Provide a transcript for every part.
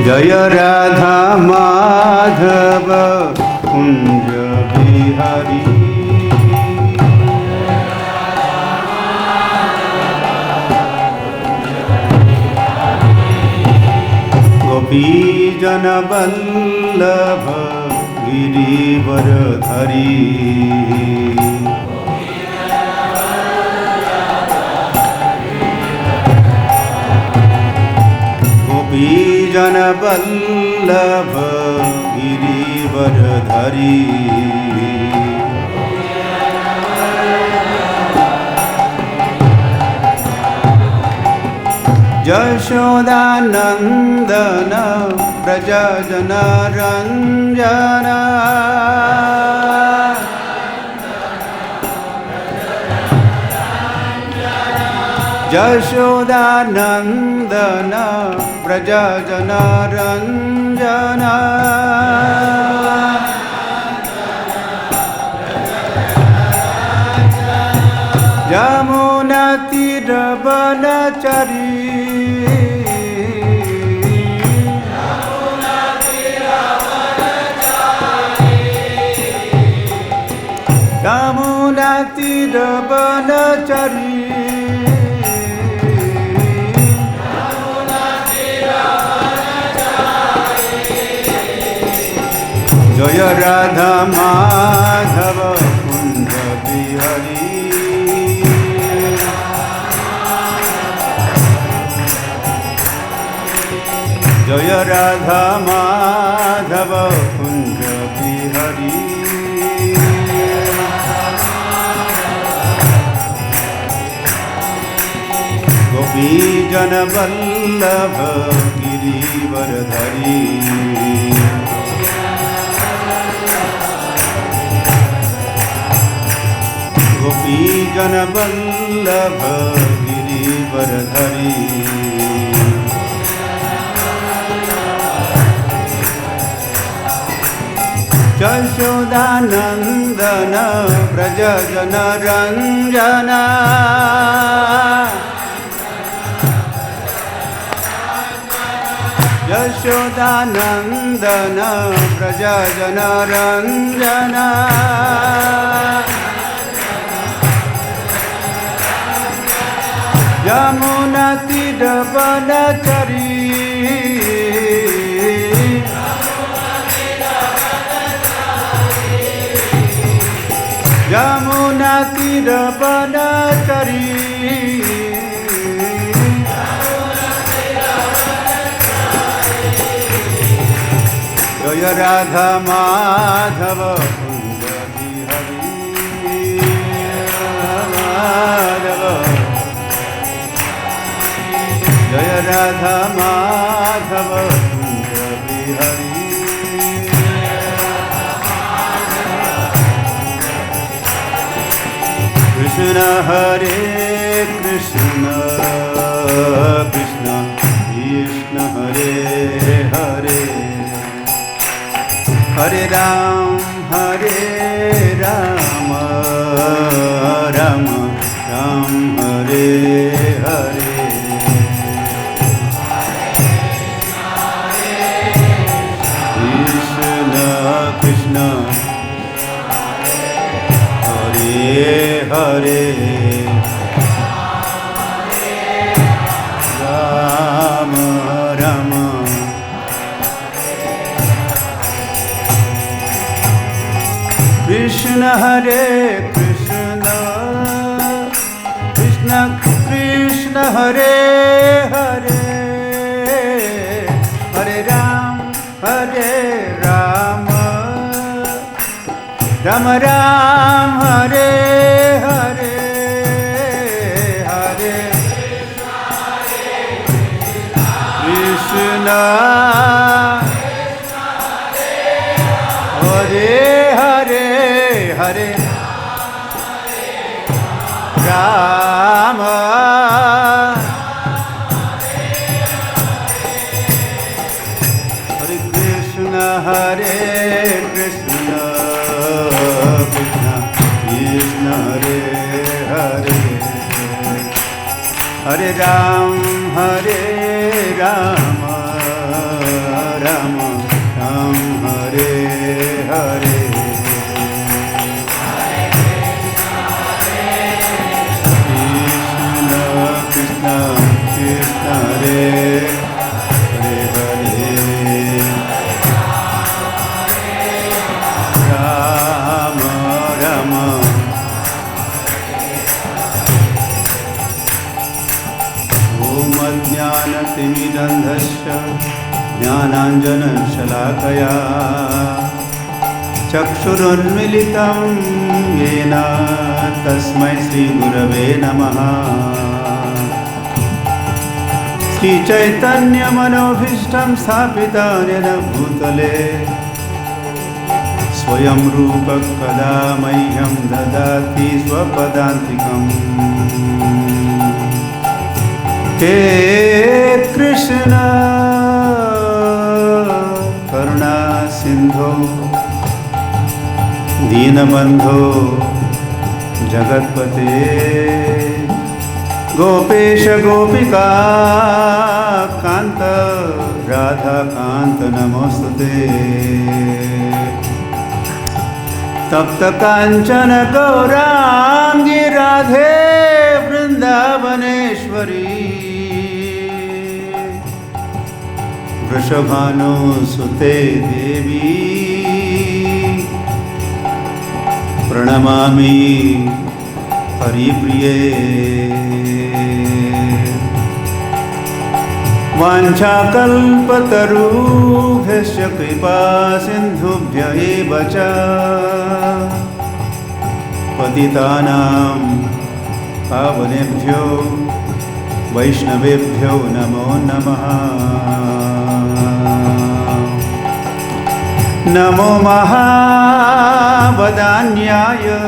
जय राधा माधव कुंज बिहारी। गोपी जन वल्लभ गिरिवरधरी। गोपी जन वल्लभ गिरिवरधरी। यशोदानंदन व्रज जन रंजन। यशोदानंदन व्रज जन रंजन। यमुना तीर वनचरी। यमुना तीर वनचरी। जय राधा माधव कुंज बिहारी। जय राधा माधव कुंज बिहारी। गोपी जन वल्लभ गिरिवरधरी। गोपी जन वल्लभ गिरिवरधरी। यशोदानंदन व्रज जन रंजन। यशोदानंदन व्रज जन रंजन। यमुना तीर वनचरी। यमुना तीर वनचरी। जय राधा माधव कुंज बिहारी। माधव जय राधा माधव कुंज बिहारी। कृष्ण हरे कृष्ण कृष्ण कृष्ण हरे हरे। हरे राम राम राम हरे हरे। कृष्ण कृष्ण हरे हरे। राम राम कृष्ण हरे कृष्ण कृष्ण कृष्ण हरे हरे। हरे राम राम राम हरे हरे। हरे कृष्ण हरे हरे। हरे राम हरे कृष्ण हरे कृष्ण कृष्ण कृष्ण हरे हरे। हरे Ram Rama Ram Hare Hare Krishna Krishna Krishna Hare Hare Hare Rama Rama Om Ajnanatimidandhasya Jnananjana-shalakaya Chakshurunmilitam Yena Tasmai Shri Gurave Namaha Shri Chaitanya Manobhishtam Sthapitam Yena Bhutale Swayam Rupa Kada Mahyam Dadati Swapadantikam He Krishna Karuna Sindho Dīnabandho Jagatpate Gopesha Gopika Kanta Radha Kanta Namostate Tapta Kanchana Gaurangi Radhe Vrindavaneshwari Vrishabhanu Sute Devi Pranamami Haripriye Vanchakalpatarubhyasya kripa sindhubhya eva cha Patitanam pavanebhyo Vaishnavebhyo namo namaha Namo Mahavadanyaya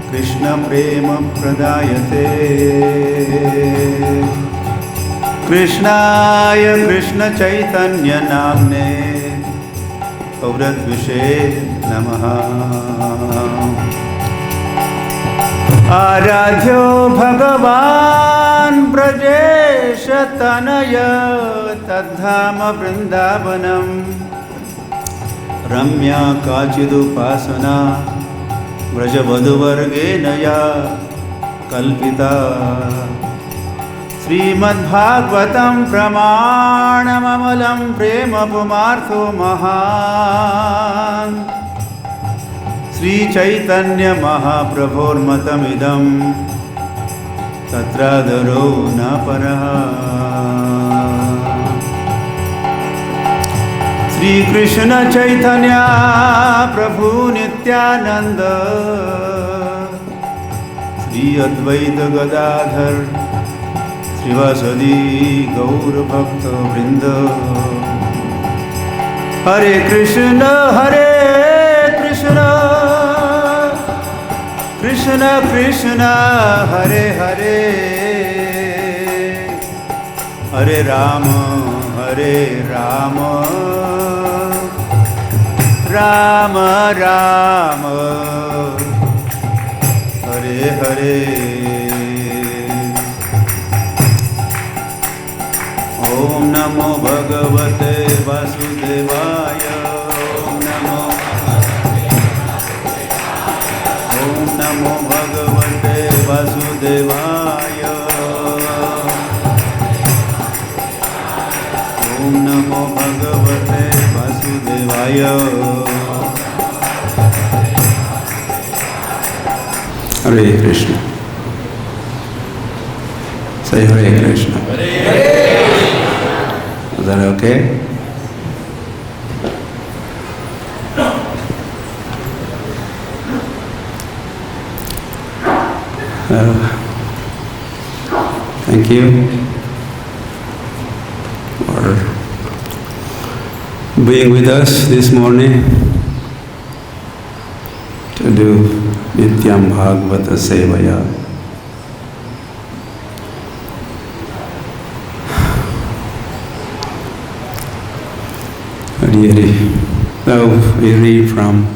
Krishna Prema Pradayate Krishnaya Krishna Chaitanya Namne Gauradvishe Namaha Aradhyo Bhagavan Brajesha Tanaya Tadhama Vrindavanam Ramya Kachidupasana Vrajavaduvargenaya Kalpita Srimadbhagavatam Pramanamamalam Prema Pumartho Mahan Sri Chaitanya Mahaprabhormatamidam Tatradharo Naparaha Sri Krishna Chaitanya Prabhu Nityananda Sri Advaita Gadadhar Srivasadi Gaur Bhakta Vrinda Hare Krishna Krishna Krishna Hare Hare Hare Rama Rama Rama Hare Hare Om Namo Bhagavate Vasudevaya Om Namo Bhagavate Vasudevaya Om Namo Bhagavate Vasudevaya Hare Krishna. Say Hare Krishna. Is that okay? Thank you for being with us this morning to do Nityam Bhagavata Sevaya. So we read from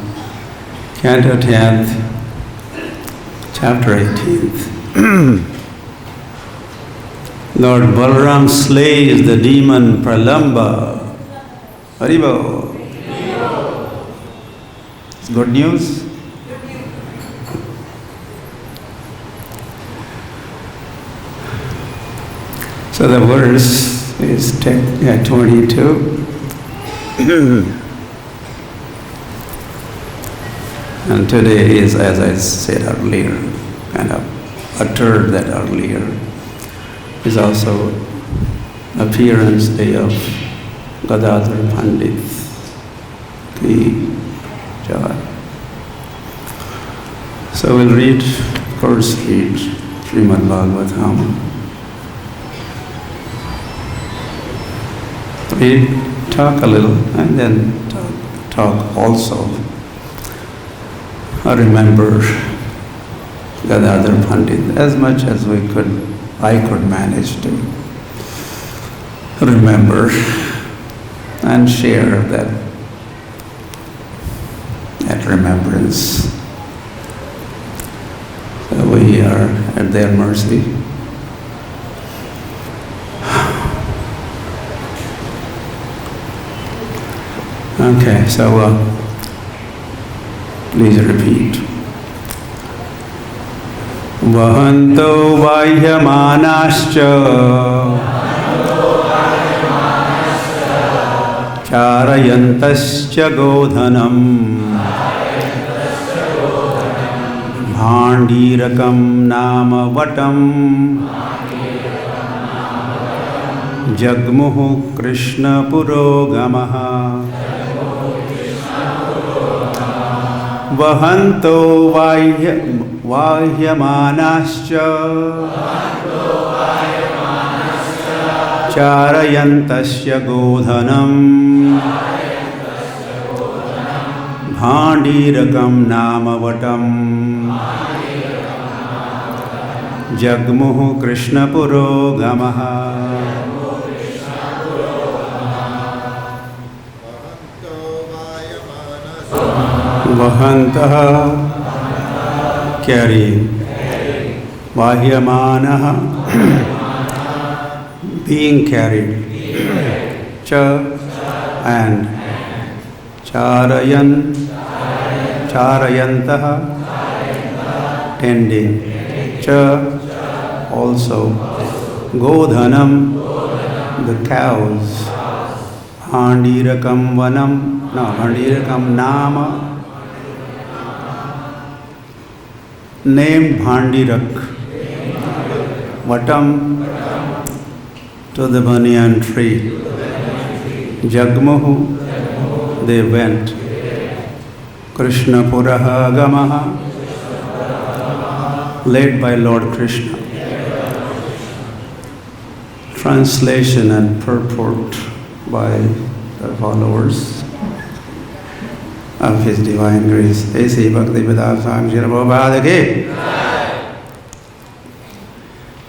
Canto 10th, Chapter 18th. Lord Balaram slays the demon Pralamba. Haribo. It's good news. So the verse is 22. And today is, as I said earlier, kind of uttered that earlier, is also appearance day of Gadadhar Pandit ki jai. So we'll first read Srimad Bhagavatam. We talk a little and then talk also. I remember Gadadhar Pandit as much as I could manage to remember and share that remembrance. So we are at their mercy. Okay, so please repeat. Vahanto vahyamānāś cārayantaś go-dhanam bhāṇḍīrakam nāma vaṭam jagmuḥ kṛṣṇa-purogamāḥ vahanto vahyamānāś cārayantaś go-dhanam bhāṇḍīrakam nāma vaṭam jagmuḥ kṛṣṇa-purogamāḥ. Vahantaḥ, carrying. Vahyamānāḥ, being carried. Cha, and. Cārayantaḥ, tending. Cha, also. Go-dhanam, the cows. Bhāṇḍīrakam Bhāṇḍīrakam nāma, named Bhāṇḍīraka. Vaṭam, to the banyan tree. Jagmuḥ, they went. kṛṣṇa-puraḥ-gamāḥ, led by Lord Kṛṣṇa. Translation and purport by the followers of His Divine Grace. A.C. Bhakti-vedanta Swami.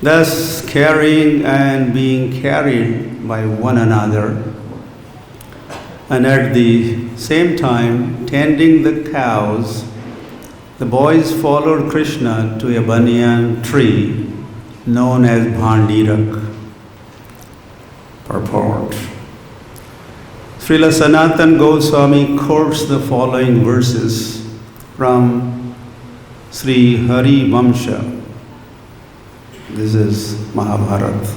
Thus carrying and being carried by one another, and at the same time tending the cows, the boys followed Kṛṣṇa to a banyan tree known as Bhāṇḍīraka. Purport. Śrīla Sanātana Gosvāmī quotes the following verses from Śrī Harivaṁśa. This is Mahabharata.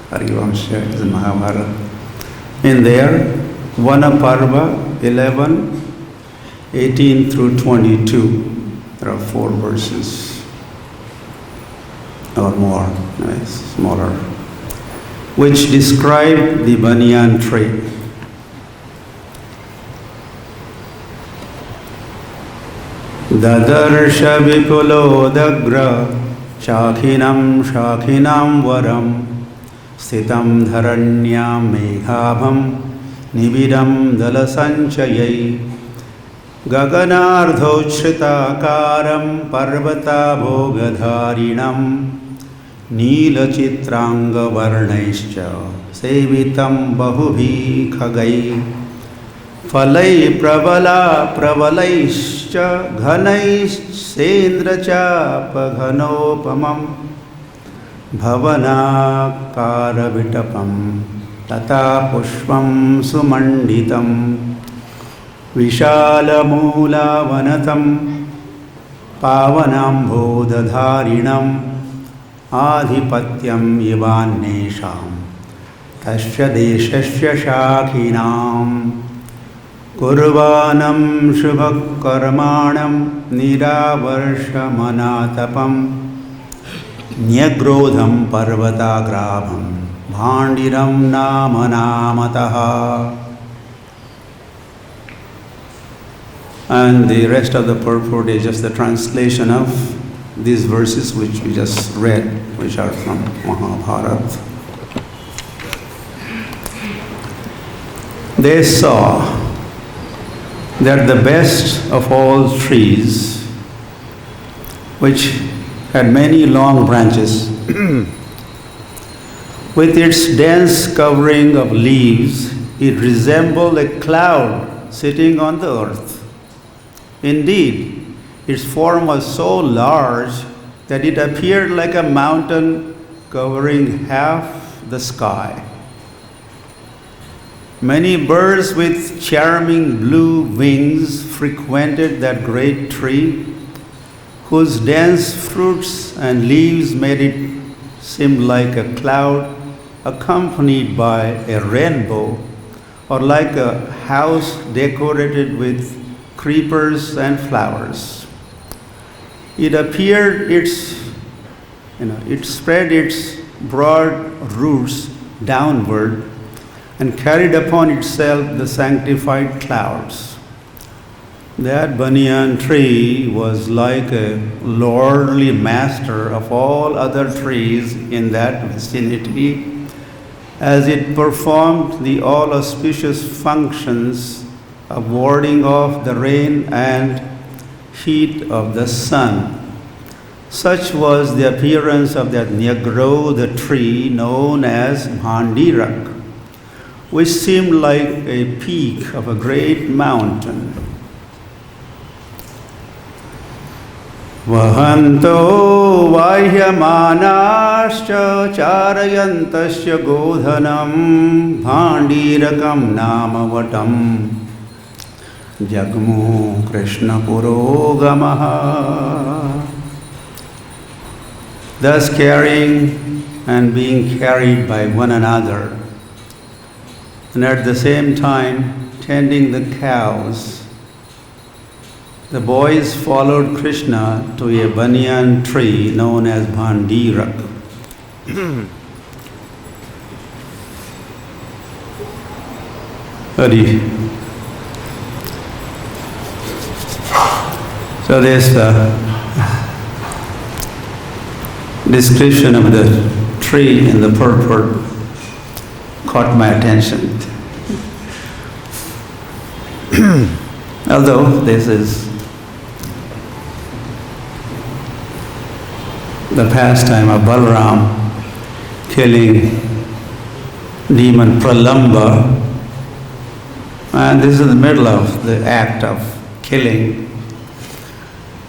Harivaṁśa is Mahabharata. In there, Viṣṇu-parva 11, 18 through 22. There are 4 verses or more, smaller, which describe the banyan tree. dadarśa vipulodagra śākhinaṁ varam sthitaṁ dharanyam meghabham nibidam dala-sañcayaiḥ gaganardhochrita-kāram parvata bhogadharinam nīla-chitrāṅga-varnaischa sevitam bahubhi khagaiḥ falai pravala-pravalaischa ghanaiśendrachapa-ghanopamam bhavanakāravitapam tata pushpam sumanditam vishālamūlavanatam pavanambodadharinam ādhipatyam yivannesham tasya deshasya śākhinaṁ kurvānam śubhakarmāṇam nirāvarṣamanātapam nyagrodham parvatagrābham bhāṇḍīram nāma nāmatah. And the rest of the purport is just the translation of these verses which we just read, which are from Mahabharata. They saw that the best of all trees, which had many long branches, with its dense covering of leaves, it resembled a cloud sitting on the earth. Indeed, its form was so large that it appeared like a mountain covering half the sky. Many birds with charming blue wings frequented that great tree, whose dense fruits and leaves made it seem like a cloud accompanied by a rainbow, or like a house decorated with creepers and flowers. It appeared it spread its broad roots downward and carried upon itself the sanctified clouds. That banyan tree was like a lordly master of all other trees in that vicinity, as it performed the all auspicious functions of warding off the rain and heat of the sun. Such was the appearance of that Nyagro, the tree known as Bhāṇḍīraka, which seemed like a peak of a great mountain. Vahanto vahyamānāś cārayantaś go-dhanam bhāṇḍīrakam nāma vaṭam jagmuḥ kṛṣṇa-purogamāḥ. Thus carrying and being carried by one another, and at the same time tending the cows, the boys followed Krishna to a banyan tree known as Bhāṇḍīraka. So this description of the tree in the purport caught my attention. Although this is the pastime of Balaram killing demon Pralamba, and this is the middle of the act of killing,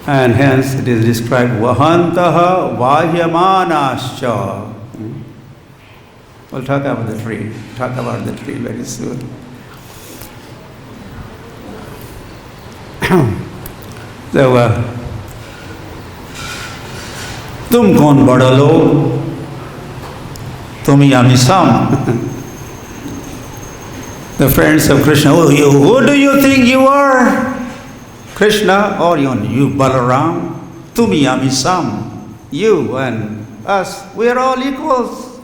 and hence it is described vahantaḥ vahyamānāś. We'll talk about the tree very soon. So, तुम कौन बड़ा लोग, तुम ही अमिसम. The friends of Krishna, oh, who do you think you are? Krishna or you Balaram? Tumi amisam. You and us, we are all equals.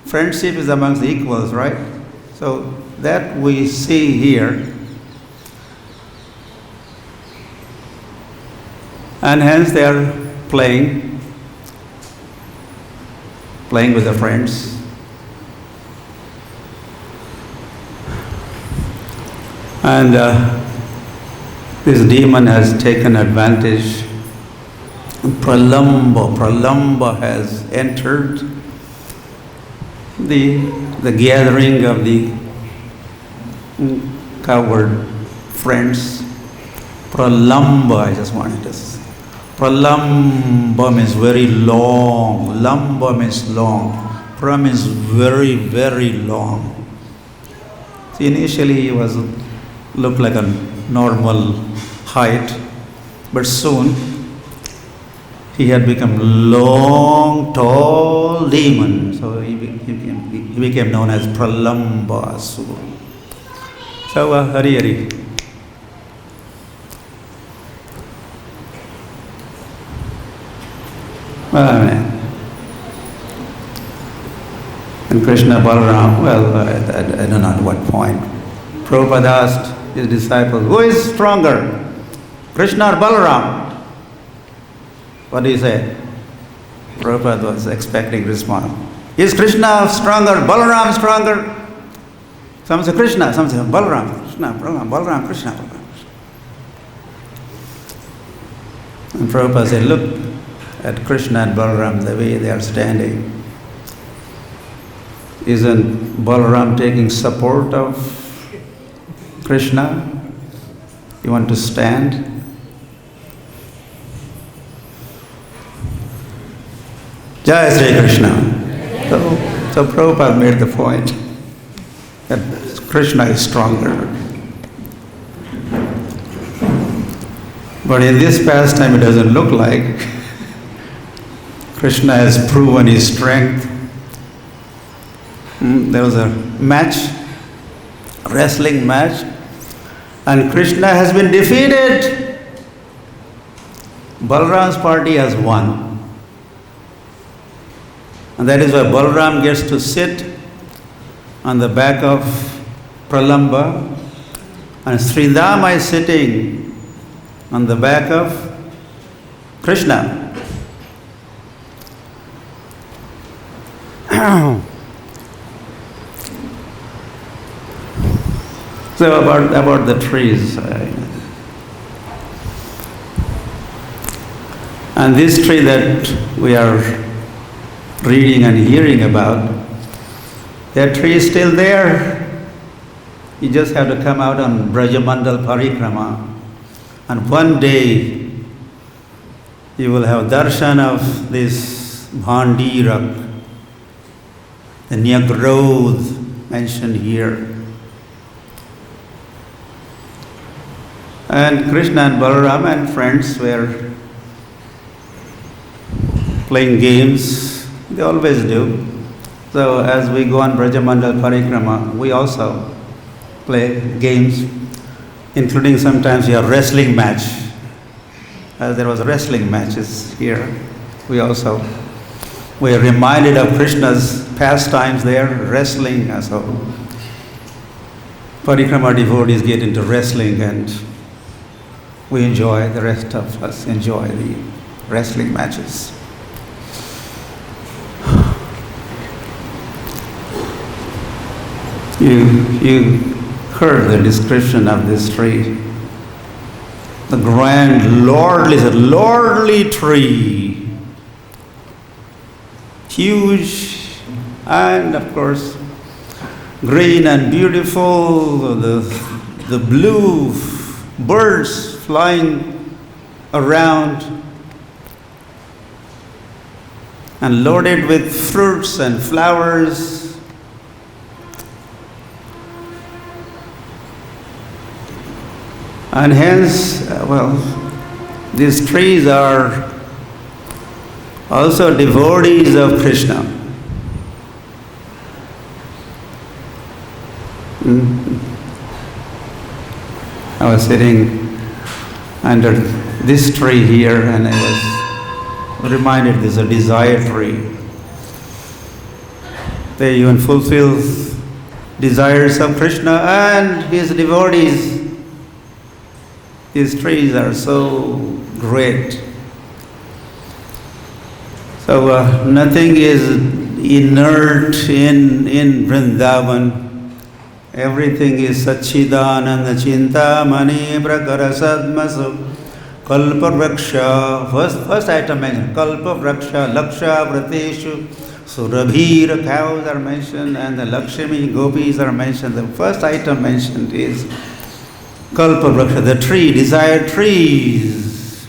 Friendship is amongst the equals, right? So that we see here. And hence they are playing with their friends. And this demon has taken advantage. Pralamba has entered the gathering of the coward friends. Pralamba, I just wanted to Pralamba means very long, lamba means long, pra means very, very long. So initially he looked like a normal height, but soon he had become long, tall demon. So he became known as Pralamba. So Hari Hari. And Krishna Balaram, I don't know at what point. Prabhupada asked his disciples, who is stronger, Krishna or Balaram? What do you say? Prabhupada was expecting response. Is Krishna stronger, Balaram stronger? Some say Krishna, some say Balaram, Krishna, Balaram, Krishna, Balaram. And Prabhupada said, look at Krishna and Balaram, the way they are standing. Isn't Balaram taking support of Krishna? You want to stand? Jai Sri Krishna. So Prabhupada made the point that Krishna is stronger. But in this pastime it doesn't look like. Krishna has proven his strength. There was a match, a wrestling match, and Krishna has been defeated. Balaram's party has won. And that is why Balaram gets to sit on the back of Pralamba, and Sridhama is sitting on the back of Krishna. So about the trees, and this tree that we are reading and hearing about, that tree is still there. You just have to come out on Brajamandal Parikrama, and one day you will have darshan of this Bhāṇḍīraka, the Nyagrowth mentioned here. And Krishna and Balaram and friends were playing games. They always do. So as we go on Brajamandal Parikrama, we also play games, including sometimes we have wrestling match. As there was wrestling matches here, we are reminded of Krishna's pastimes there, wrestling. So Parikrama devotees get into wrestling, and we enjoy, the rest of us enjoy the wrestling matches. You heard the description of this tree. The grand, lordly tree. Huge and, of course, green and beautiful. The blue birds flying around, and loaded with fruits and flowers. And hence, these trees are also devotees of Krishna. I was sitting under this tree here, and I was reminded there's a desire tree. They even fulfill desires of Krishna and his devotees. These trees are so great. So nothing is inert in Vrindavan. Everything is Sachidananda Chintamani Prakara Sadmasu Kalpa Vraksha. First item mentioned, Kalpa Vraksha, Laksha Vrateshu, Surabhira cows are mentioned, and the Lakshmi gopis are mentioned. The first item mentioned is Kalpa Vraksha, the tree, desired trees.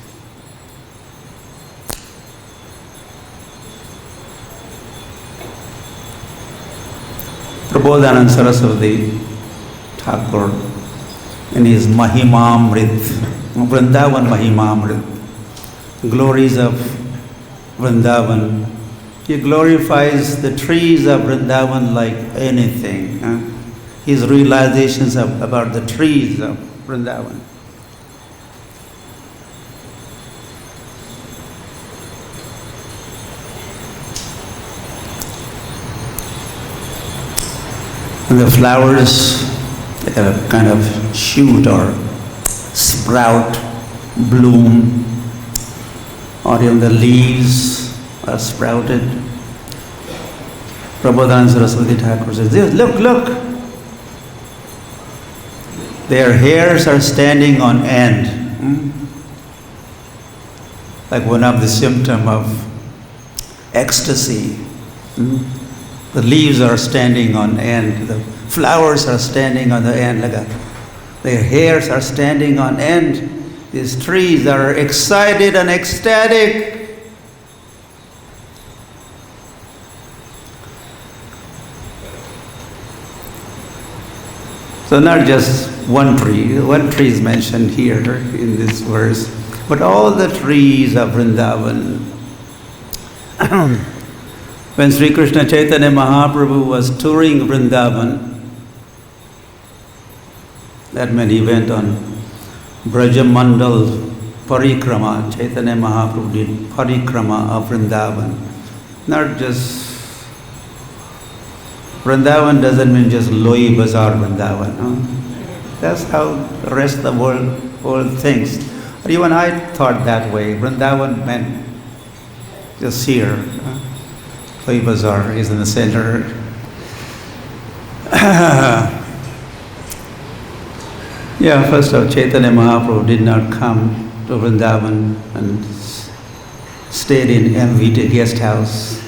Prabodhananda Saraswati Thakur in his Mahimamrit, Vrindavan Mahimamrit, glories of Vrindavan. He glorifies the trees of Vrindavan like anything. His realizations about the trees of Vrindavan. And the flowers, they kind of shoot or sprout, bloom, or even the leaves are sprouted. Prabodhananda Saraswati Thakur says, look, their hairs are standing on end. Like one of the symptoms of ecstasy. The leaves are standing on end, the flowers are standing on the end, their hairs are standing on end. These trees are excited and ecstatic. So not just one tree is mentioned here in this verse, but all the trees of Vrindavan. When Sri Krishna Chaitanya Mahaprabhu was touring Vrindavan, that meant he went on Brajamandal Parikrama. Chaitanya Mahaprabhu did Parikrama of Vrindavan. Not just Vrindavan doesn't mean just Loi Bazaar Vrindavan. No? That's how the rest of the world thinks. Or even I thought that way. Vrindavan meant just here. Loi Bazaar is in the center. First of all, Chaitanya Mahaprabhu did not come to Vrindavan and stayed in MVT guest house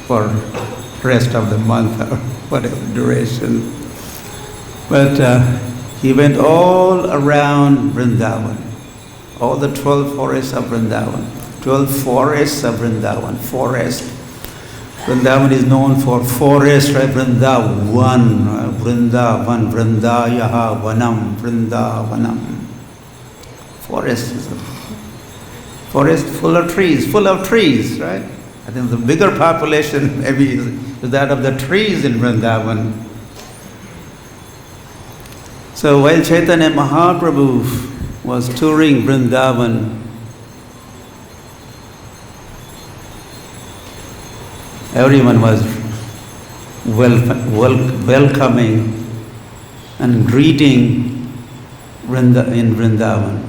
for rest of the month or whatever duration. But he went all around Vrindavan, all the 12 forests of Vrindavan. 12 forests of Vrindavan. Vrindavan is known for forest, right? Vrindavan, Vrindayaha, Vanam, Vrindavanam. Forest full of trees, right? I think the bigger population maybe is that of the trees in Vrindavan. So while Chaitanya Mahaprabhu was touring Vrindavan, everyone was welcoming and greeting in Vrindavan,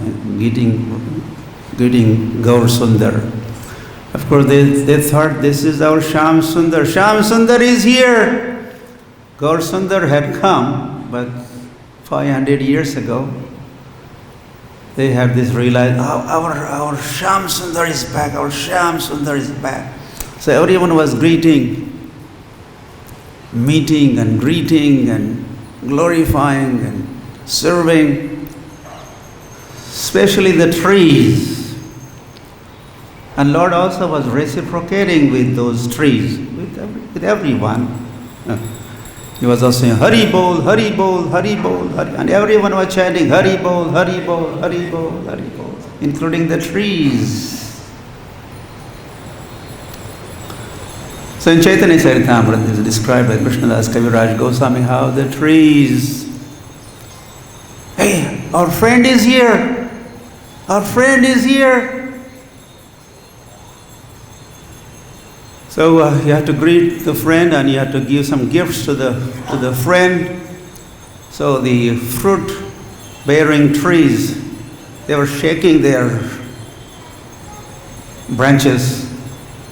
greeting Gaur Sundar. Of course, they thought this is our Shyam Sundar. Shyam Sundar is here. Gaur Sundar had come, but 500 years ago, they had this realized, our Shyam Sundar is back. Our Shyam Sundar is back. So everyone was meeting and greeting and glorifying and serving, especially the trees. And Lord also was reciprocating with those trees, with everyone. He was also saying, Hari Bol, Hari Bol, Hari Bol, Hari. And everyone was chanting, Hari Bol, Hari Bol, Hari Bol, Hari Bol, including the trees. So in Chaitanya Charitamrita, this is described by Krishnadas Kaviraj Goswami how the trees, hey, our friend is here. Our friend is here. So you have to greet the friend and you have to give some gifts to the friend. So the fruit-bearing trees, they were shaking their branches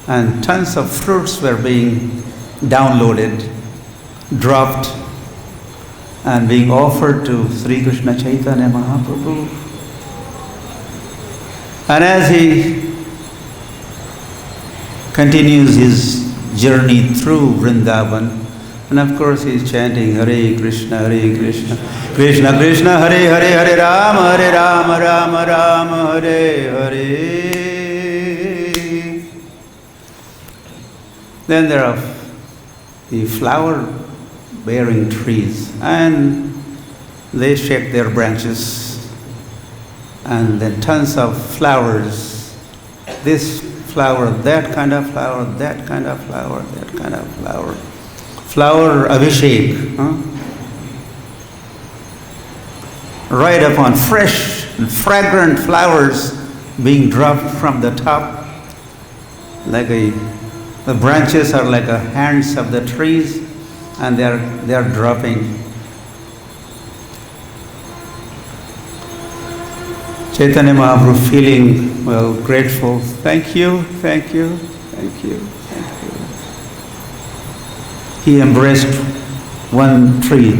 and tons of fruits were being downloaded, dropped, and being offered to Sri Krishna Chaitanya Mahaprabhu. And as he continues his journey through Vrindavan, and of course he's chanting Hare Krishna, Krishna Krishna, Hare Hare, Hare Rama, Rama Rama, Hare Hare. Then there are the flower-bearing trees, and they shake their branches, and then tons of flowers. This flower, that kind of flower, that kind of flower, that kind of flower. Flower abhishek. Right upon fresh and fragrant flowers being dropped from the top. The branches are like the hands of the trees, and they are dropping. Chaitanya Mahaprabhu feeling, grateful. Thank you, thank you, thank you, thank you. He embraced one tree.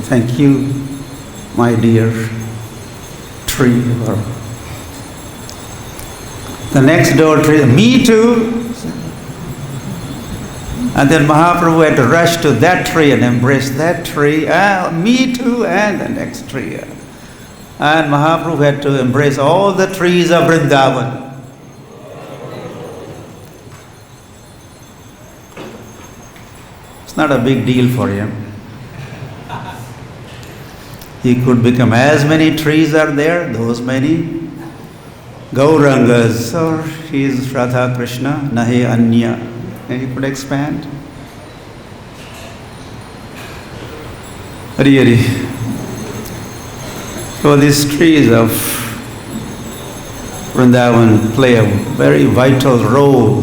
Thank you, my dear tree. The next door tree, me too. And then Mahaprabhu had to rush to that tree and embrace that tree. Me too, and the next tree. And Mahaprabhu had to embrace all the trees of Vrindavan. It's not a big deal for him. He could become as many trees are there, those many. Gaurangas, or he is Radha Krishna, nahe anya. And he could expand. Hari Hari. So these trees of Vrindavan play a very vital role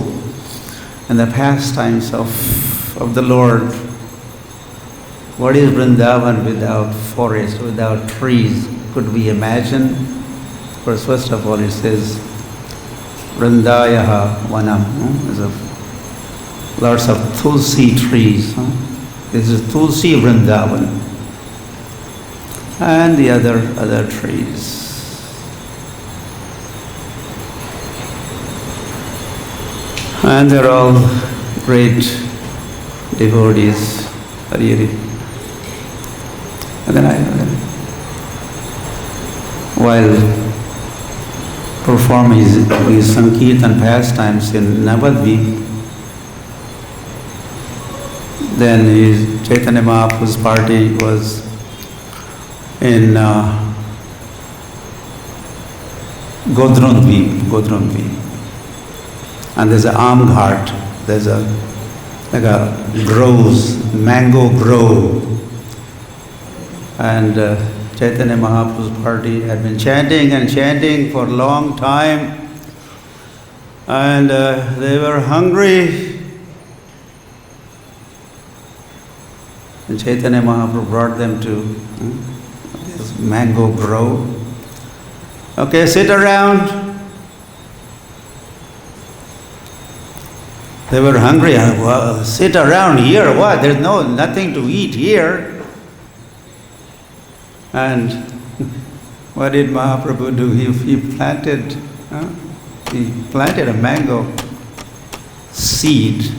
in the pastimes of the Lord. What is Vrindavan without forest, without trees? Could we imagine? Of course, first of all, it says, Vrindayaha vanam. There's lots of tulsi trees. This is Tulsi Vrindavan. And the other trees. And they're all great devotees. Hari Hari. And then while performing his Sankirtan pastimes in Navadvip, then his Chaitanya Mahaprabhu's party was in Godrundvip. And there's an am ghat, there's a groves, mango grove. And Chaitanya Mahaprabhu's party had been chanting and chanting for a long time. And they were hungry. And Chaitanya Mahaprabhu brought them to this mango grove. Okay, sit around. They were hungry. Well, sit around here. What? There's nothing to eat here. And what did Mahaprabhu do? He planted a mango seed,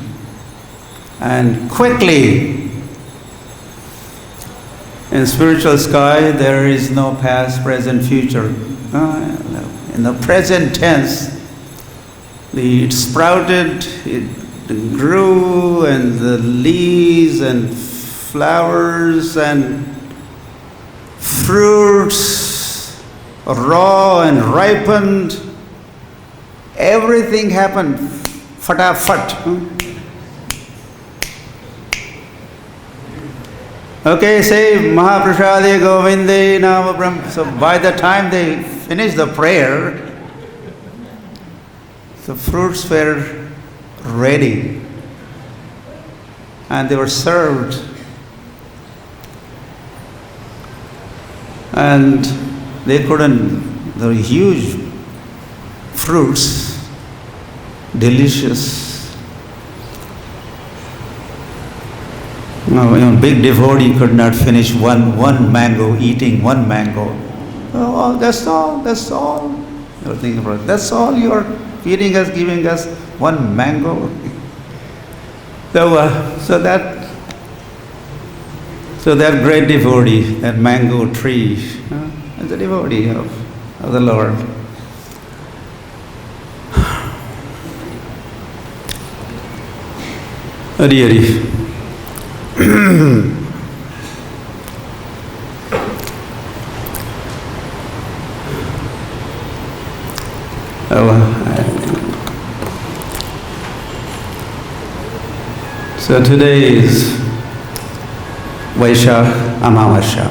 and quickly, in spiritual sky, there is no past, present, future. In the present tense, it sprouted, it grew, and the leaves and flowers and fruits raw and ripened. Everything happened fatafat. Okay, say Mahaprasade Govinde Nama Brahma. So by the time they finished the prayer, the fruits were ready and they were served. And they were huge fruits, delicious. Big devotee could not finish one mango, eating one mango. Oh, that's all. You're thinking about it. That's all you're feeding us, giving us one mango. So that great devotee, that mango tree, is a devotee of the Lord. Hari Hari. So today is Vaishakh Amavasya.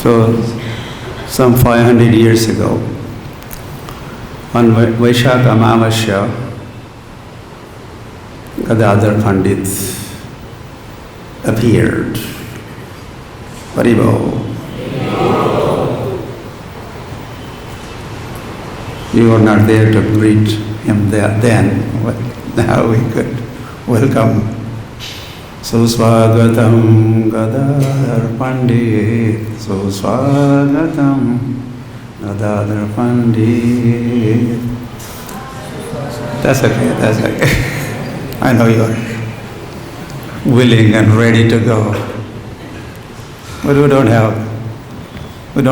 So some 500 years ago, on Vaishakh Amavasya, Gadadhar Pandit appeared. Haribol. You were not there to greet him there then, but now we could welcome. Suswagatam Gadadhar Pandit, Suswagatam Gadadhar Pandit. That's okay. I know you're willing and ready to go. But we don't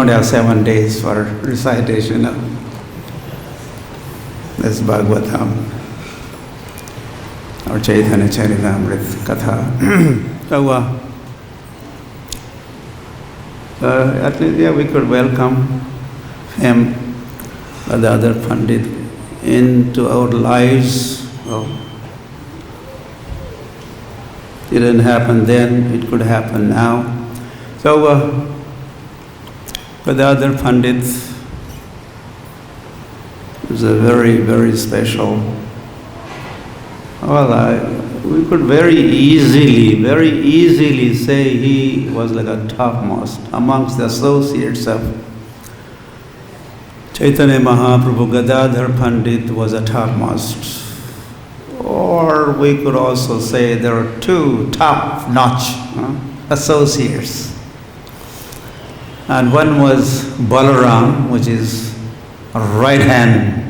have 7 days for recitation of this Bhagavatam or Chaitanya Charitamrita Katha. So, at least, we could welcome him, the other Pandit, into our lives. It didn't happen then, it could happen now. So, the other Pandit is a very, very special. We could very easily say he was like a topmost amongst the associates of Chaitanya Mahaprabhu. Gadadhar Pandit was a topmost. Or we could also say there are two top-notch associates. And one was Balaram, which is a right hand.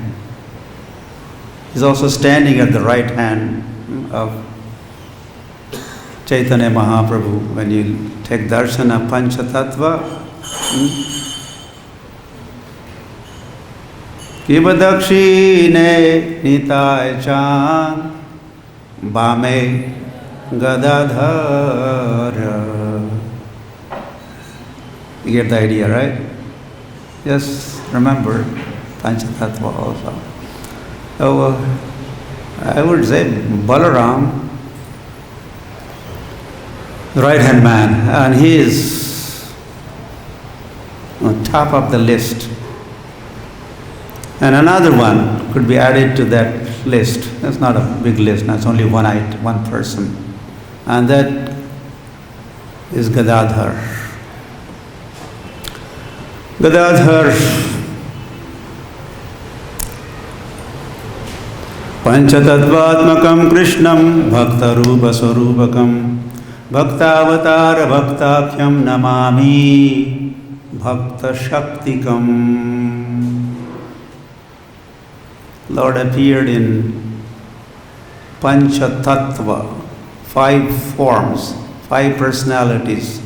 He's also standing at the right hand of Chaitanya Mahaprabhu. When you take darsana pancha tattva, Kibadakshine Nitai Chan Bame Gadadhara. You get the idea, right? Just remember Panchatattva also. So I would say Balaram, the right hand man, and he is on top of the list. And another one could be added to that list. That's not a big list, that's only one person. And that is Gadadhar. Gadadhar Panchatattvatmakam Krishnam Bhaktarupa Swarupakam Bhaktavatar Bhaktakyam Namami Bhakta Shaktikam. Lord appeared in Panchatattva, 5 forms, 5 personalities,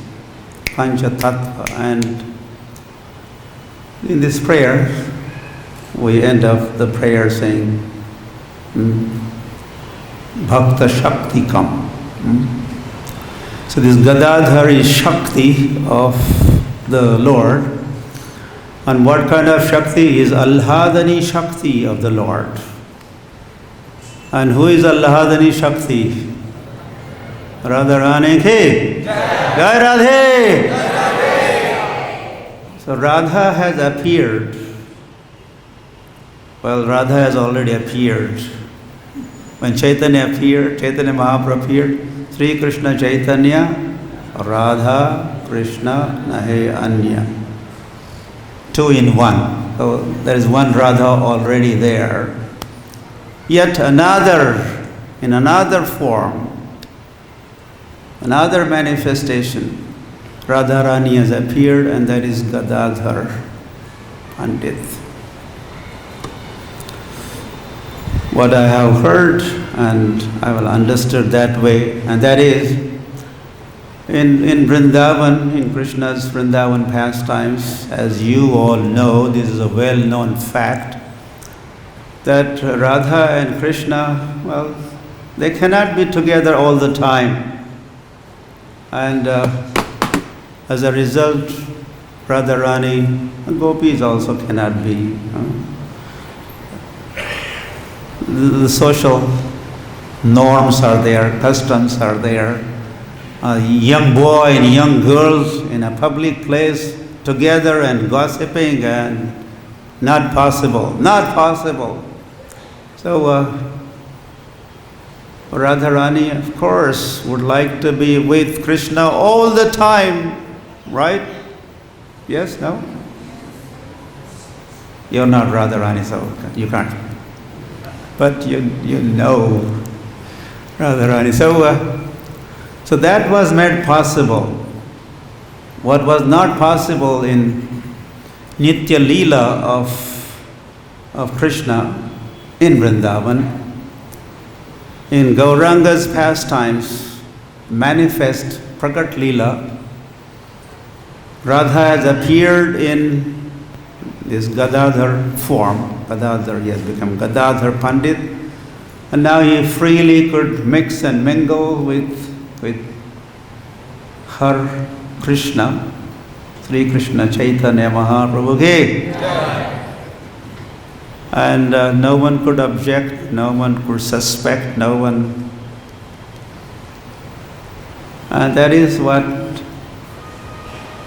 Panchatattva. And in this prayer, we end up the prayer saying, Bhakta Shaktikam. So this Gadadhar is Shakti of the Lord. And what kind of Shakti is Allādhani Shakti of the Lord? And who is Allādhani Shakti? Radharani ki Jai Radhe. So Radha has appeared. Well, Radha has already appeared. When Chaitanya appeared, Chaitanya Mahaprabhu appeared, Sri Krishna Chaitanya, Radha, Krishna, Nahe Anya. 2 in 1. So there is one Radha already there. Yet another, in another form, another manifestation, Radharani has appeared, and that is Gadadhar Pandit. What I have heard, and I will understood that way, and that is, in Vrindavan, in Krishna's Vrindavan pastimes, as you all know, this is a well-known fact, that Radha and Krishna, well, They cannot be together all the time. And as a result, Radharani and gopis also cannot be. The social norms are there, customs are there. A young boy and young girls in a public place together and gossiping, and not possible, not possible. So Radharani, of course, would like to be with Krishna all the time, right? Yes, no? You're not Radharani, so you can't. But you know Radharani. So that was made possible. What was not possible in Nitya Leela of Krishna in Vrindavan, in Gauranga's pastimes, manifest Prakat Leela, Radha has appeared in this Gadadhar form. Gadadhar, he has become Gadadhar Pandit, and now he freely could mix and mingle with her Krishna, Sri Krishna Chaitanya Mahaprabhu Ki. And no one could object, no one could suspect, no one. And that is what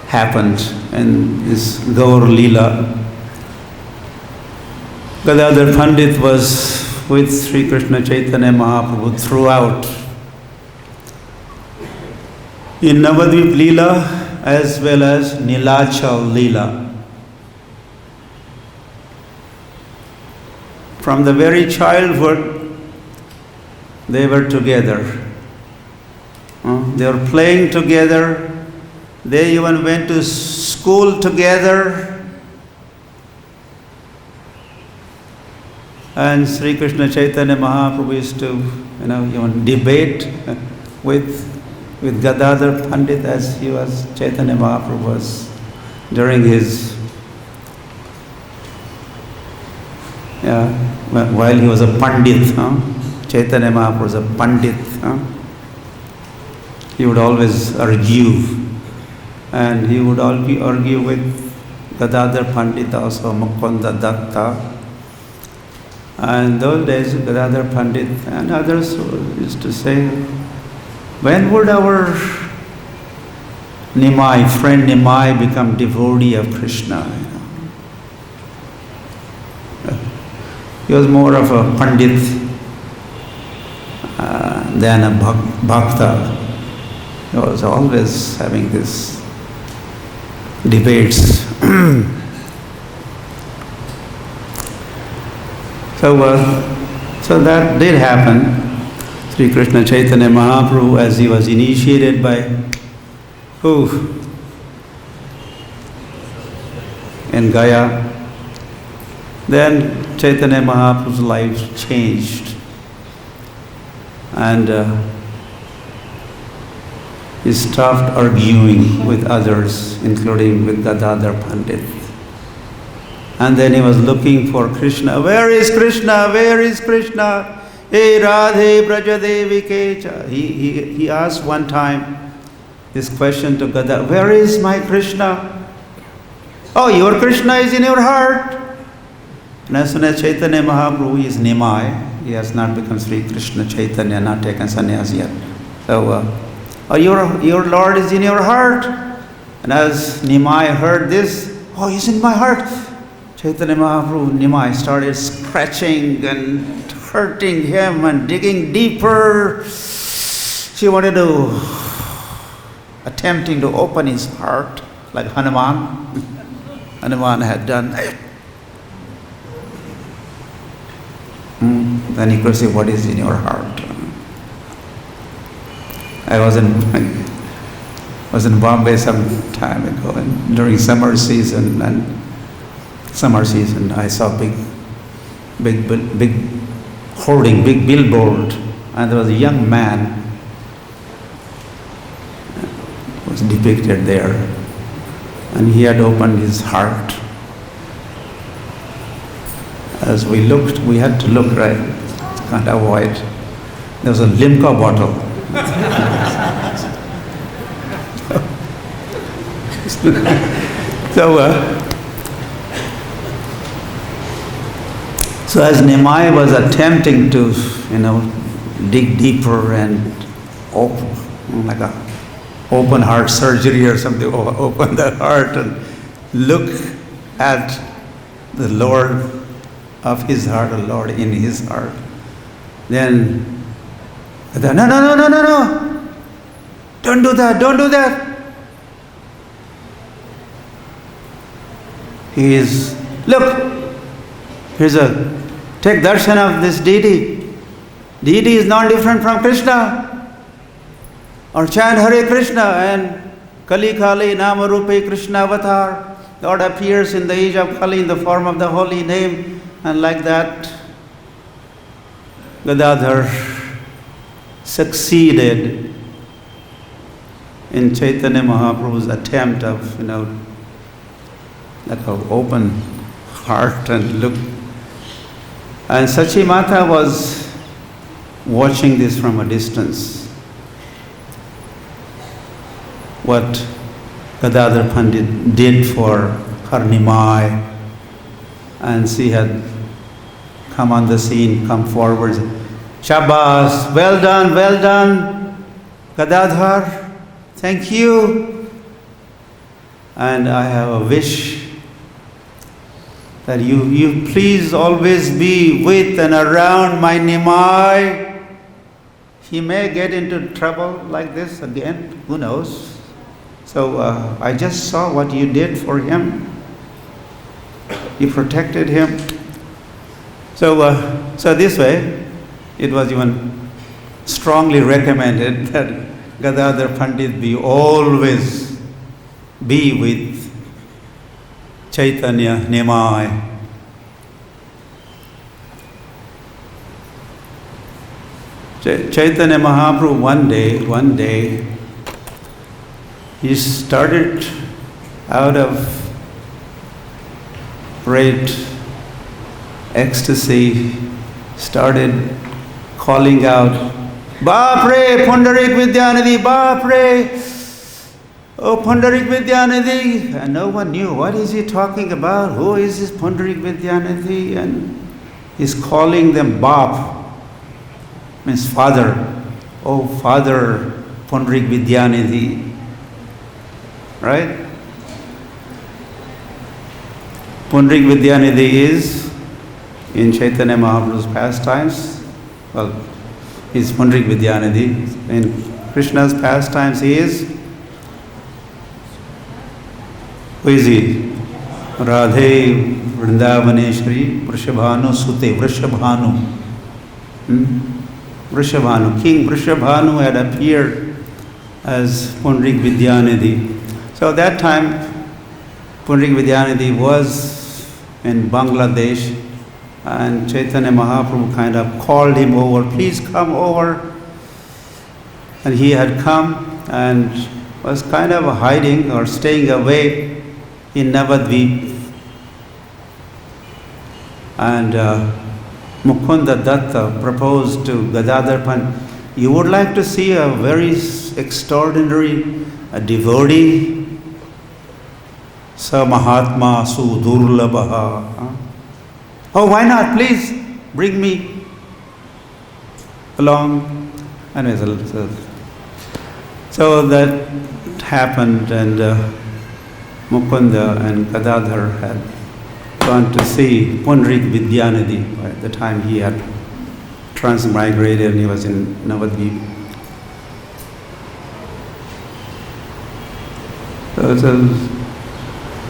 happened in this Gaur Leela. Gadadhar Pandit was with Sri Krishna Chaitanya Mahaprabhu throughout. In Navadvip Leela as well as Nilachal Leela. From the very childhood, they were together. They were playing together. They even went to school together. And Sri Krishna Chaitanya Mahaprabhu used to, even debate with Gadadhar Pandit as he was, Chaitanya Mahaprabhu was during his, while he was a Pandit, Chaitanya Mahaprabhu was a Pandit. He would always argue, and he would argue with Gadadhar Pandit also, Mukunda Datta. And those days, Gadadhar Pandit and others used to say, when would our Nimai, friend Nimai, become devotee of Krishna? He was more of a Pandit than a Bhakta. He was always having these debates. So that did happen. Sri Krishna Chaitanya Mahaprabhu, as he was initiated by who? In Gaya. Then Chaitanya Mahaprabhu's life changed. And he stopped arguing with others, including with Gadadhar Pandit. And then he was looking for Krishna. Where is Krishna? Where is Krishna? Hey Radhe Brajadevi Kecha. He asked one time this question to Gadadhar. Where is my Krishna? Oh, your Krishna is in your heart. And as soon as Chaitanya Mahaprabhu is Nimai, he has not become Sri Krishna Chaitanya, not taken sannyas yet. So, your Lord is in your heart. And as Nimai heard this, oh, he's in my heart. Chaitanya Mahaprabhu, Nimai, started scratching and hurting him and digging deeper. She wanted to, attempting to open his heart like Hanuman. Hanuman had done. Then he could say, what is in your heart? I was in Bombay some time ago, and during summer season, I saw big hoarding, big billboard, and there was a young man who was depicted there, and he had opened his heart. As we looked, we had to look, right? Can't avoid. There was a Limca bottle. So as Nimai was attempting to, dig deeper and open, like a open heart surgery or something, open the heart and look at the Lord of his heart, the Lord in his heart. Then, no, don't do that. Take darshan of this deity. Deity is not different from Krishna. Or chant Hare Krishna and Kali Kali Nama Rupe Krishna Avatar. Lord appears in the age of Kali in the form of the holy name, and like that Gadadhar succeeded in Chaitanya Mahaprabhu's attempt of, like an open heart and look. And Sachi Mata was watching this from a distance. What Gadadhar Pandit did for her Nimai, and she had come on the scene, come forward, Shabbas, well done, Gadadhar, thank you. And I have a wish that you please always be with and around my Nimai. He may get into trouble like this again, who knows. So I just saw what you did for him. You protected him. So this way, it was even strongly recommended that Gadadhar Pandit always be with Chaitanya Nimai. Chaitanya Mahaprabhu one day, he started out of great ecstasy, started calling out, Bapre, Pundarik Vidyanidhi, Bapre, oh Pundarik Vidyanidhi. And no one knew, what is he talking about? Who is this Pundarik Vidyanidhi? And he's calling them Bap, means father. Oh Father Pundarik Vidyanidhi. Right? Pundarik Vidyanidhi is in Chaitanya Mahaprabhu's pastimes. Well, he's Pundarik Vidyanidhi. In Krishna's pastimes, he is. Who is he? Radhe Vrindavaneshwari Vrishabhanu Sute Vrishabhanu. Vrishabhanu. King Vrishabhanu had appeared as Pundarik Vidyanidhi. So at that time, Pundarik Vidyanidhi was in Bangladesh, and Chaitanya Mahaprabhu kind of called him over, please come over. And he had come and was kind of hiding or staying away in Navadvip. And Mukunda Datta proposed to Gadadhar Pandit, you would like to see a very extraordinary devotee? Sa Mahatma Su Durlabha. Oh, why not? Please bring me along. So that happened, and Mukunda and Gadadhar had gone to see Pundarik Vidyanidhi. At the time he had transmigrated and he was in Navadvip. So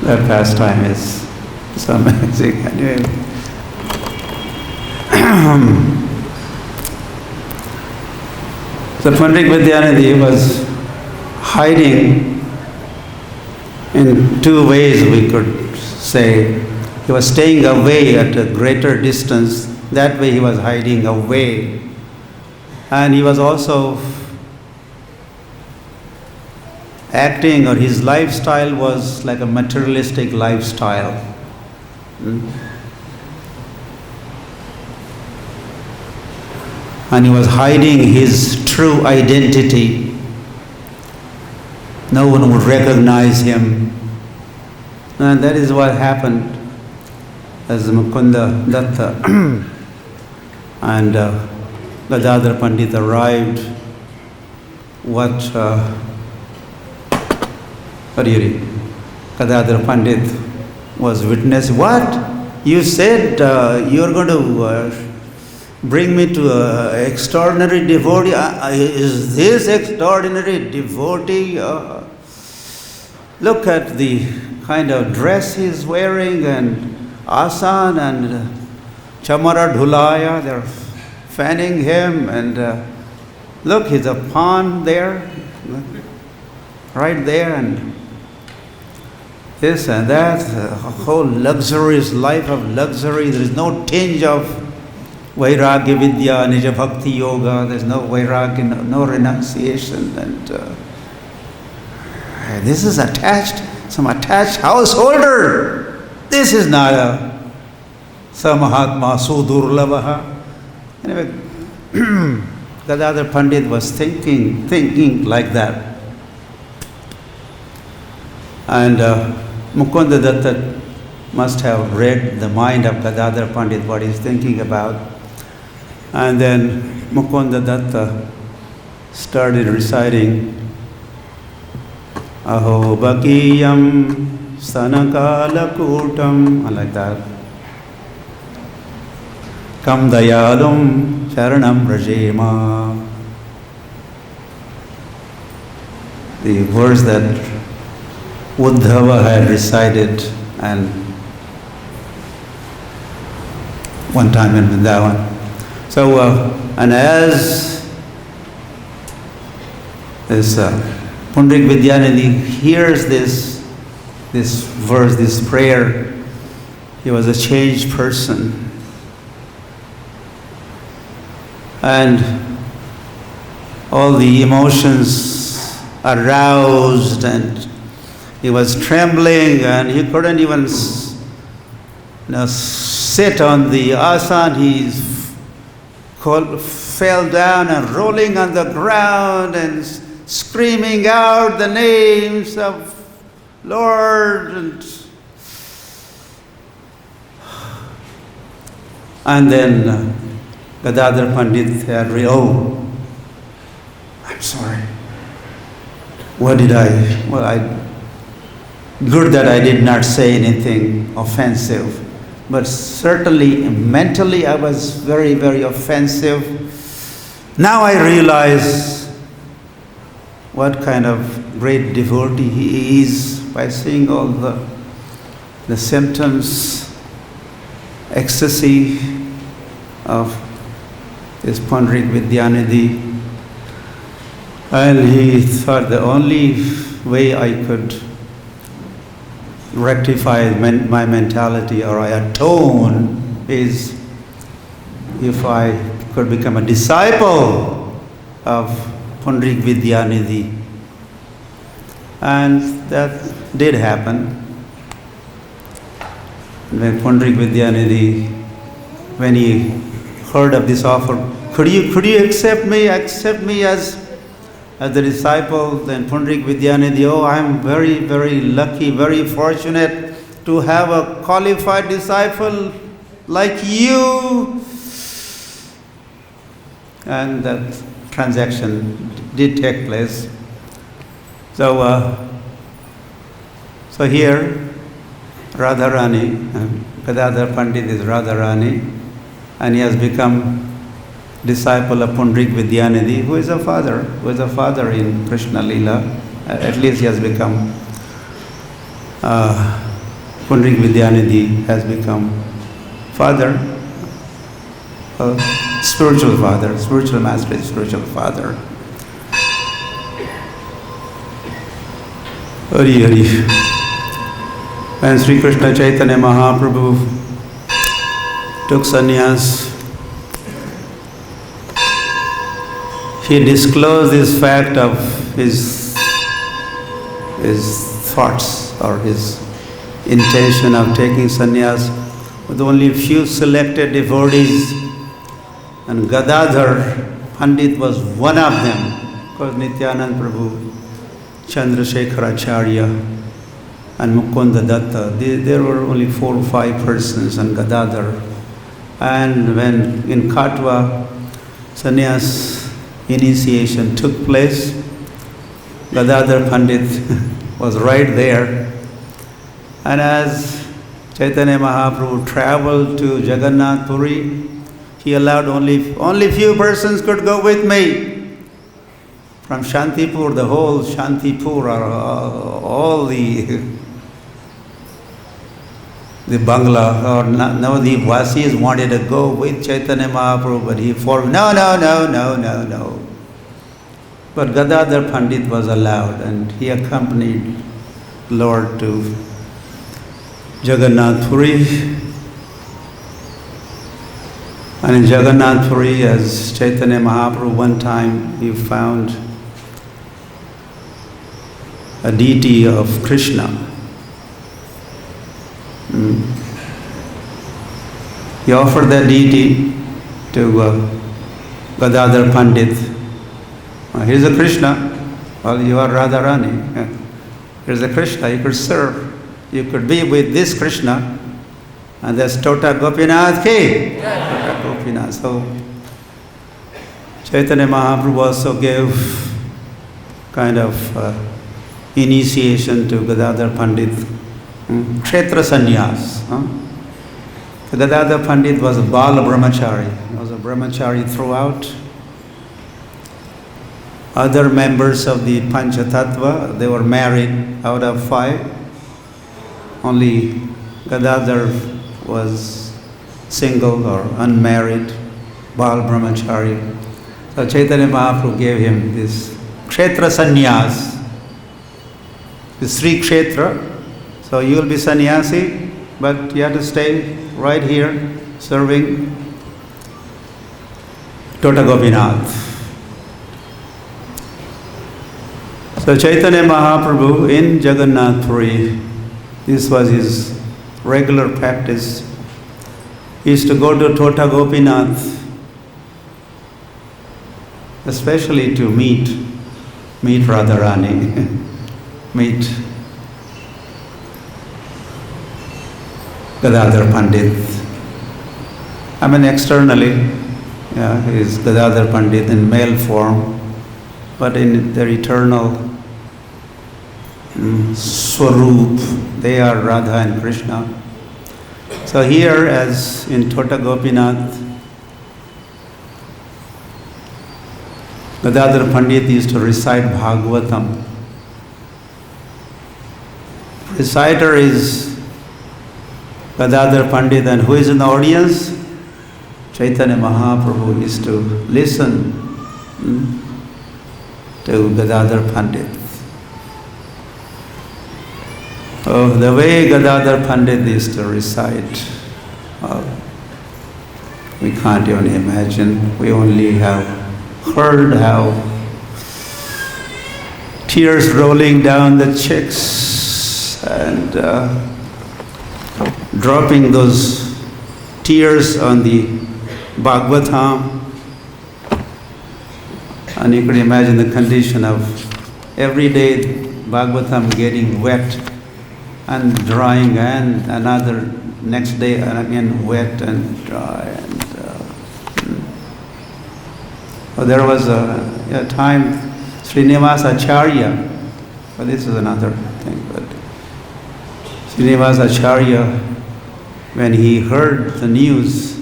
that pastime is so amazing. Anyway. So Pundarik Vidyanidhi was hiding in two ways, we could say. He was staying away at a greater distance. That way he was hiding away. And he was also acting, or his lifestyle was like a materialistic lifestyle. and he was hiding his true identity. No one would recognize him. And that is what happened as Mukunda Datta and Gadadhar Pandit arrived. What do you read? Gadadhar Pandit was witness. What? You said you're going to bring me to an extraordinary devotee. Is this extraordinary devotee? Look at the kind of dress he's wearing, and asan and chamara dhulaya, they're fanning him, and look, he's a pond there, right there, and this and that, a whole luxurious life of luxury. There is no tinge of vairagya vidya, nija bhakti yoga, there's no vairagya, no renunciation, and this is some attached householder. This is not a Samahatma Sudurlavaha. Anyway, Gadadhar Pandit was thinking like that. And Mukunda Datta must have read the mind of Gadadhar Pandit, what he's thinking about. And then Mukunda Datta started reciting Aho Bakiyam Sanakala Kutam, like that. Kam Dayalum Charanam Rajema. The verse that Uddhava had recited and one time in Vrindavan. So, and as this Pundrik Vidyanidhi hears this verse, this prayer, he was a changed person. And all the emotions aroused, and he was trembling, and he couldn't even sit on the asan. He fell down and rolling on the ground and screaming out the names of Lord. And then Gadadhar Pandit said, oh, I'm sorry. What did good that I did not say anything offensive. But certainly mentally I was very, very offensive. Now I realize what kind of great devotee he is by seeing all the symptoms, ecstasy of this Pundrik Vidyanidhi. And he thought the only way I could rectify my mentality or I atone is if I could become a disciple of Pundrik Vidyanidhi. And that did happen. When Pundrik Vidyanidhi, when he heard of this offer, could you accept me as the disciple? Then Pundrik Vidyanidhi, oh, I'm very, very lucky, very fortunate to have a qualified disciple like you. And that transaction did take place. So here, Radharani, Gadadhar Pandit is Radharani, and he has become disciple of Pundrik Vidyanidhi, who is a father in Krishna Lila. At least he has become, Pundrik Vidyanidhi has become father, spiritual father, spiritual master, spiritual father. Hari Hari. When Sri Krishna Chaitanya Mahaprabhu took sannyas, he disclosed this fact of his thoughts or his intention of taking sannyas with only few selected devotees. And Gadadhar Pandit was one of them, because Nityanand Prabhu, Chandrasekharacharya, and Mukunda Datta, there were only 4 or 5 persons, and Gadadhar. And when in Katwa, sannyas initiation took place, Gadadhar Pandit was right there. And as Chaitanya Mahaprabhu traveled to Jagannath Puri, he allowed only few persons could go with me. From Shantipur, the whole Shantipur, all the Bangla or Navadip Vasis wanted to go with Chaitanya Mahaprabhu, but he no. But Gadadhar Pandit was allowed, and he accompanied Lord to Jagannath Puri. And in Jagannath Puri, as Chaitanya Mahaprabhu, one time he found a deity of Krishna. He offered that deity to Gadadhar Pandit. Here's a Krishna. Well, you are Radharani. Here's a Krishna you could serve. You could be with this Krishna. And that's Tota Gopinath Ki. Tota Gopinath. So Chaitanya Mahaprabhu also gave kind of initiation to Gadadhar Pandit. Kshetra Sannyas. Gadadhar Pandit was a Bala Brahmachari. He was a Brahmachari throughout. Other members of the Panchatattva, they were married out of 5. Only Gadadhar was single or unmarried, Bal Brahmachari. So Chaitanya Mahaprabhu gave him this Kshetra Sannyas, this 3 Kshetra. So you will be sannyasi, but you have to stay right here serving Tota Gopinath. So Chaitanya Mahaprabhu in Jagannath Puri, this was his regular practice. He used to go to Tota Gopinath, especially to meet Radharani, meet Gadadhar Pandit. I mean externally, he is Gadadhar Pandit in male form, but in their eternal Swarup, they are Radha and Krishna. So here, as in Tota Gopinath, Gadadhar Pandit used to recite Bhagavatam. Reciter is Gadadhar Pandit, and who is in the audience? Chaitanya Mahaprabhu used to listen to Gadadhar Pandit. Oh, the way Gadadhar Pandit used to recite, we can't even imagine. We only have heard how tears rolling down the cheeks and dropping those tears on the Bhagavatam. And you could imagine the condition of every day Bhagavatam getting wet and drying, and another next day and again wet and dry. And there was a time Srinivasa Acharya, but this is another thing, but Srinivasa Acharya, when he heard the news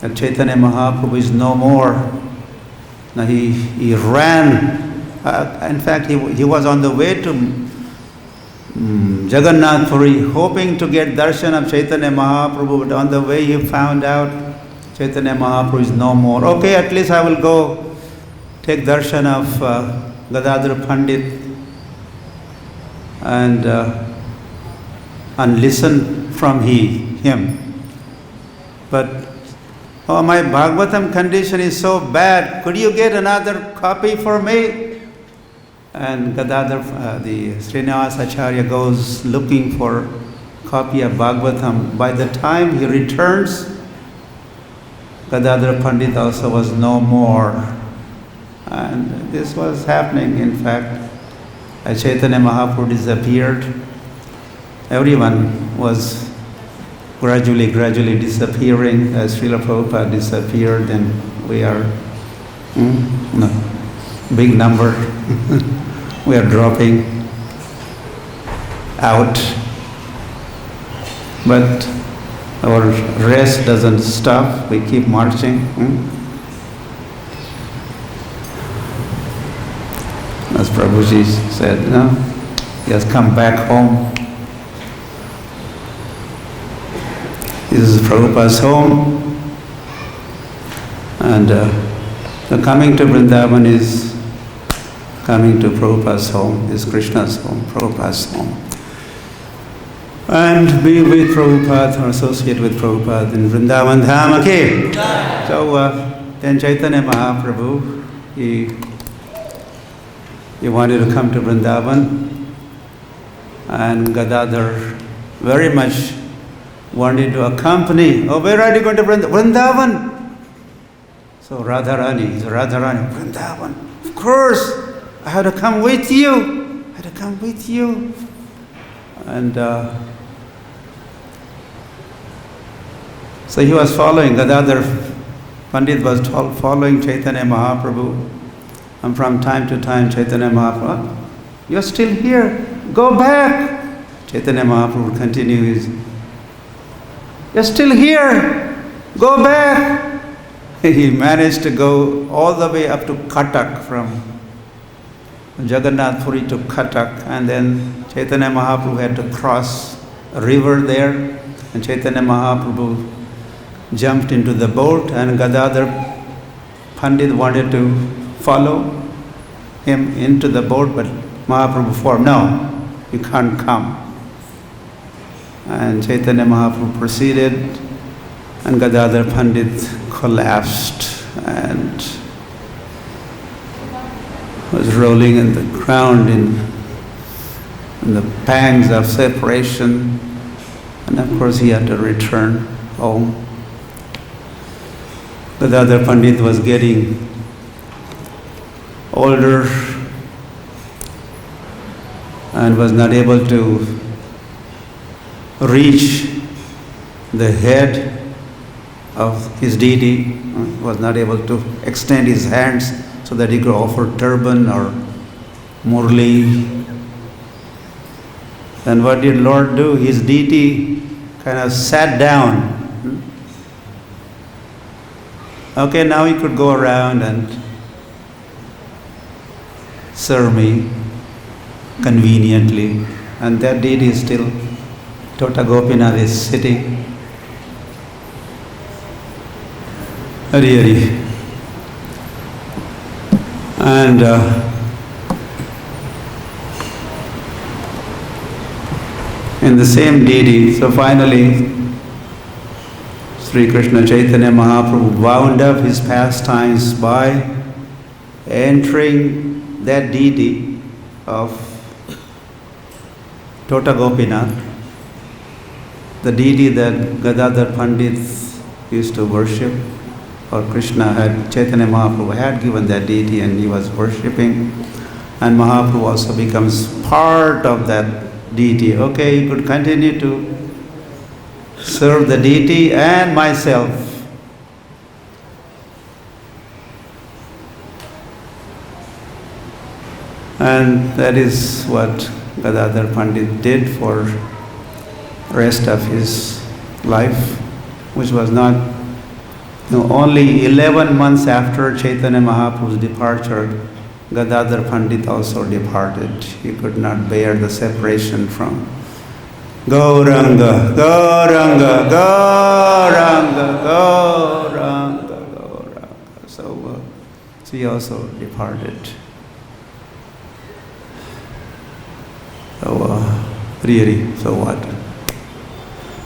that Chaitanya Mahaprabhu is no more, now he ran. In fact, he was on the way to Jagannath Puri, hoping to get darshan of Chaitanya Mahaprabhu, but on the way he found out Chaitanya Mahaprabhu is no more. Okay, at least I will go take darshan of Gadadhar Pandit and listen from him. But my Bhagavatam condition is so bad, could you get another copy for me? And Gadadhar, the Srinivasa Acharya goes looking for a copy of Bhagavatam. By the time he returns, Gadadhar Pandit also was no more. And this was happening, in fact. As Chaitanya Mahaprabhu disappeared, everyone was gradually disappearing. As Śrīla Prabhupada disappeared, then we are big number. We are dropping out. But our rest doesn't stop. We keep marching. As Prabhuji said, he has come back home. This is Prabhupada's home. And the coming to Vrindavan is coming to Prabhupada's home, is Krishna's home, Prabhupada's home. And be with Prabhupada or associate with Prabhupada in Vrindavan Dham. Okay. So then Chaitanya Mahaprabhu, he wanted to come to Vrindavan, and Gadadhar very much wanted to accompany. Oh, where are you going to Vrindavan? So Radharani, Vrindavan. Of course, I have to come with you. And so he was following, Gadadhar Pandit was following Chaitanya Mahaprabhu. And from time to time, Chaitanya Mahaprabhu, you're still here, go back. Chaitanya Mahaprabhu continues, you're still here, go back. He managed to go all the way up to Cuttack, from Jagannath Puri to Cuttack, and then Chaitanya Mahaprabhu had to cross a river there, and Chaitanya Mahaprabhu jumped into the boat, and Gadadhar Pandit wanted to follow him into the boat, but Mahaprabhu formed, no, you can't come. And Chaitanya Mahaprabhu proceeded, and Gadadhar Pandit collapsed and was rolling in the ground in the pangs of separation, and of course he had to return home. Gadadhar Pandit was getting older and was not able to reach the head of his deity, was not able to extend his hands so that he could offer turban or murli. Then what did Lord do? His deity kind of sat down. Okay, now he could go around and serve me conveniently. And that deity is still, Tota Gopinath is sitting. Hari Hari. And in the same deity, so finally, Sri Krishna Chaitanya Mahaprabhu wound up his pastimes by entering that deity of Tota Gopinath, the deity that Gadadhar Pandit used to worship, or Chaitanya Mahaprabhu had given that deity and he was worshipping, and Mahaprabhu also becomes part of that deity. Okay, he could continue to serve the deity and myself. And that is what Gadadhar Pandit did for the rest of his life, which was not, only 11 months after Chaitanya Mahaprabhu's departure, Gadadhar Pandit also departed. He could not bear the separation from Gauranga, Gauranga, Gauranga, Gauranga, Gauranga. So he also departed. So really, so what?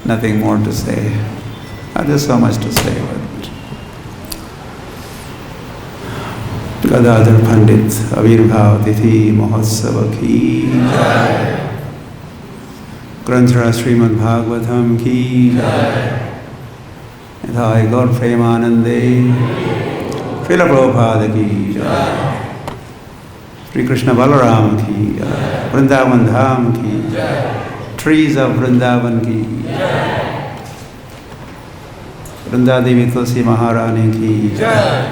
Nothing more to say. There's so much to say, but Gadadhar Pandit Avirbhav Tithi Mahotsava ki jai. Granthra Srimad Bhagavatam ki jai. Nitai Gaur Premanande, Śrīla Prabhupada ki jai, Sri Krishna Balaram ki jai, Vrindavan Dham ki jai, trees of Vrindavan ki jai, Vrindadevi Tulsi Maharani ki jai,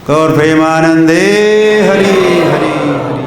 Gaur Premanande, Hari Hari Hari.